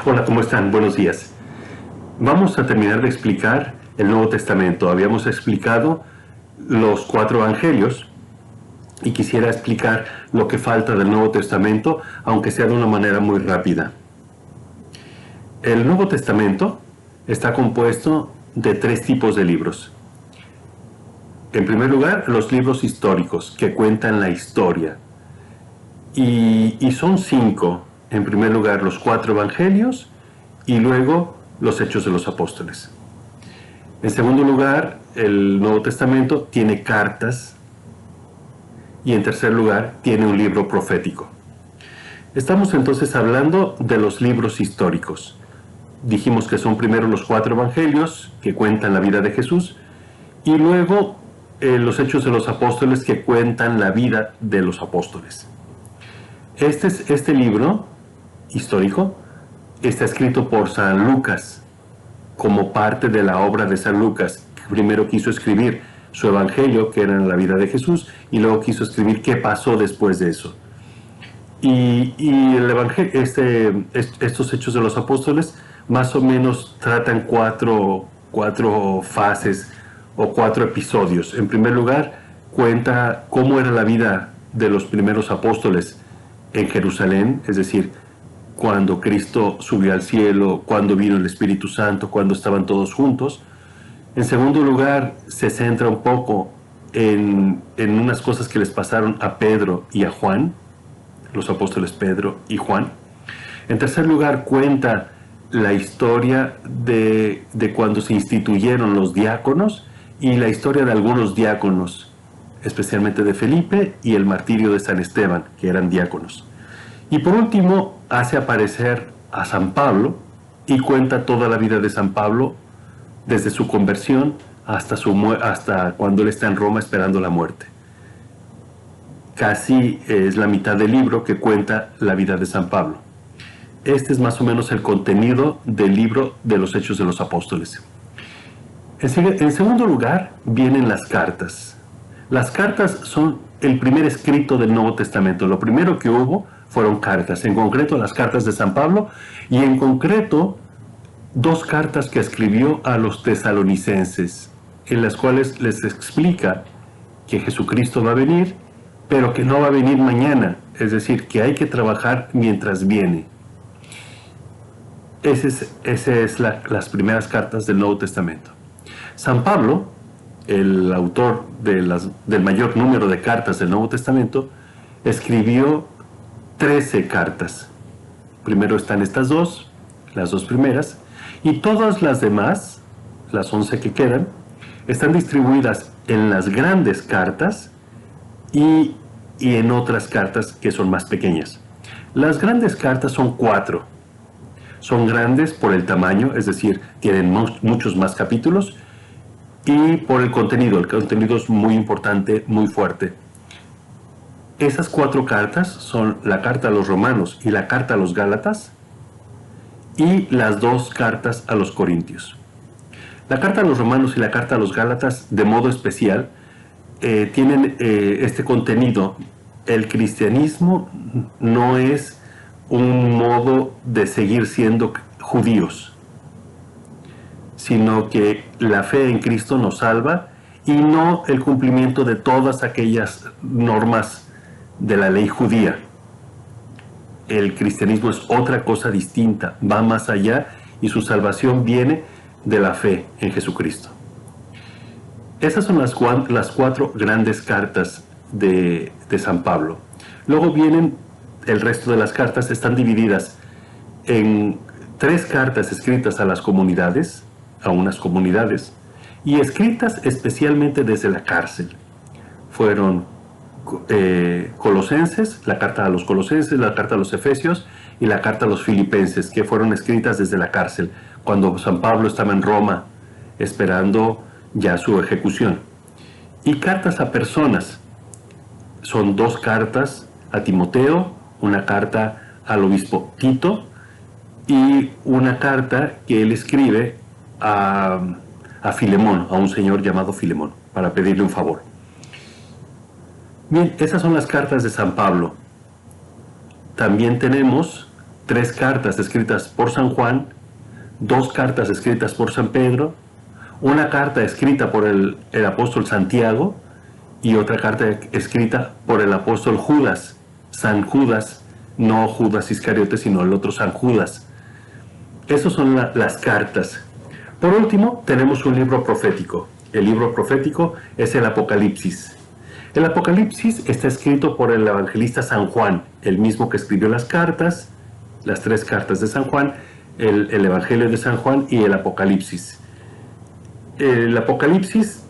Hola, ¿cómo están? Buenos días. Vamos a terminar de explicar el Nuevo Testamento. Habíamos explicado los 4 evangelios y quisiera explicar lo que falta del Nuevo Testamento, aunque sea de una manera muy rápida. El Nuevo Testamento está compuesto de 3 tipos de libros. En primer lugar, los libros históricos que cuentan la historia. Y son 5. En primer lugar, los 4 evangelios y luego los Hechos de los Apóstoles. En segundo lugar, el Nuevo Testamento tiene cartas y en tercer lugar tiene un libro profético. Estamos entonces hablando de los libros históricos. Dijimos que son primero los 4 evangelios que cuentan la vida de Jesús y luego los Hechos de los Apóstoles que cuentan la vida de los apóstoles. Este libro histórico está escrito por San Lucas como parte de la obra de San Lucas, que primero quiso escribir su evangelio, que era la vida de Jesús, y luego quiso escribir qué pasó después de eso. Y el evangelio, estos Hechos de los Apóstoles más o menos tratan cuatro fases o 4 episodios. En primer lugar, cuenta cómo era la vida de los primeros apóstoles en Jerusalén, es decir, cuando Cristo subió al cielo, cuando vino el Espíritu Santo, cuando estaban todos juntos. En segundo lugar, se centra un poco en unas cosas que les pasaron a Pedro y a Juan, los apóstoles Pedro y Juan. En tercer lugar, cuenta la historia de cuando se instituyeron los diáconos y la historia de algunos diáconos, especialmente de Felipe y el martirio de San Esteban, que eran diáconos. Y por último, hace aparecer a San Pablo y cuenta toda la vida de San Pablo, desde su conversión hasta cuando él está en Roma esperando la muerte. Casi es la mitad del libro que cuenta la vida de San Pablo. Este es más o menos el contenido del libro de los Hechos de los Apóstoles. En segundo lugar, vienen las cartas. Las cartas son el primer escrito del Nuevo Testamento. Lo primero que hubo fueron cartas, en concreto las cartas de San Pablo y en concreto 2 cartas que escribió a los tesalonicenses, en las cuales les explica que Jesucristo va a venir, pero que no va a venir mañana, es decir, que hay que trabajar mientras viene. Esas es las primeras cartas del Nuevo Testamento. San Pablo, el autor del mayor número de cartas del Nuevo Testamento, escribió 13 cartas. Primero están estas 2, las 2 primeras, y todas las demás, las 11 que quedan, están distribuidas en las grandes cartas y en otras cartas que son más pequeñas. Las grandes cartas son 4. Son grandes por el tamaño, es decir, tienen muchos más capítulos, y por el contenido. El contenido es muy importante, muy fuerte. Esas 4 cartas son la carta a los romanos y la carta a los gálatas y las 2 cartas a los corintios. La carta a los romanos y la carta a los gálatas, de modo especial, tienen este contenido. El cristianismo no es un modo de seguir siendo judíos, sino que la fe en Cristo nos salva y no el cumplimiento de todas aquellas normas de la ley judía. El cristianismo es otra cosa distinta, va más allá y su salvación viene de la fe en Jesucristo. Esas son las 4 grandes cartas de San Pablo. Luego vienen el resto de las cartas, están divididas en 3 cartas escritas a las comunidades, a unas comunidades, y escritas especialmente desde la cárcel. Fueron Colosenses, la carta a los Colosenses, la carta a los Efesios y la carta a los Filipenses, que fueron escritas desde la cárcel, cuando San Pablo estaba en Roma esperando ya su ejecución. Y cartas a personas, son 2 cartas a Timoteo, una carta al obispo Tito y una carta que él escribe a Filemón, a un señor llamado Filemón, para pedirle un favor. Bien, esas son las cartas de San Pablo. También tenemos 3 cartas escritas por San Juan, 2 cartas escritas por San Pedro, una carta escrita por el apóstol Santiago y otra carta escrita por el apóstol Judas, San Judas, no Judas Iscariote, sino el otro San Judas. Esas son las cartas. Por último, tenemos un libro profético. El libro profético es el Apocalipsis. El Apocalipsis está escrito por el evangelista San Juan, el mismo que escribió las cartas, las 3 cartas de San Juan, el Evangelio de San Juan y el Apocalipsis. El Apocalipsis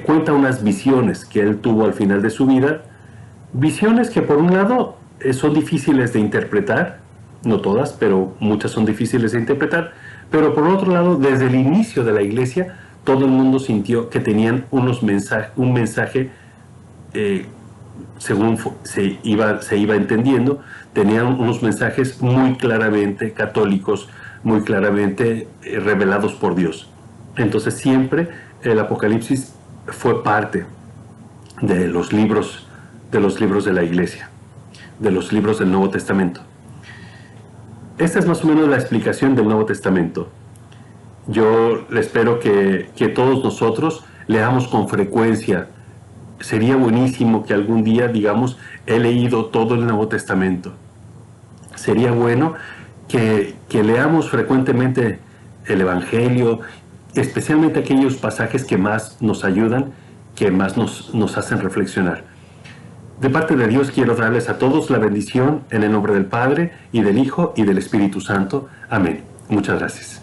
cuenta unas visiones que él tuvo al final de su vida, visiones que por un lado son difíciles de interpretar, no todas, pero muchas son difíciles de interpretar, pero por otro lado, desde el inicio de la iglesia, todo el mundo sintió que tenían un mensaje, según se iba entendiendo, tenían unos mensajes muy claramente católicos, muy claramente revelados por Dios. Entonces siempre el Apocalipsis fue parte de los libros de la iglesia, de los libros del Nuevo Testamento. Esta es más o menos la explicación del Nuevo Testamento. Yo espero que todos nosotros leamos con frecuencia. Sería buenísimo que algún día digamos, he leído todo el Nuevo Testamento. Sería bueno que leamos frecuentemente el Evangelio, especialmente aquellos pasajes que más nos ayudan, que más nos hacen reflexionar. De parte de Dios quiero darles a todos la bendición en el nombre del Padre, y del Hijo, y del Espíritu Santo. Amén. Muchas gracias.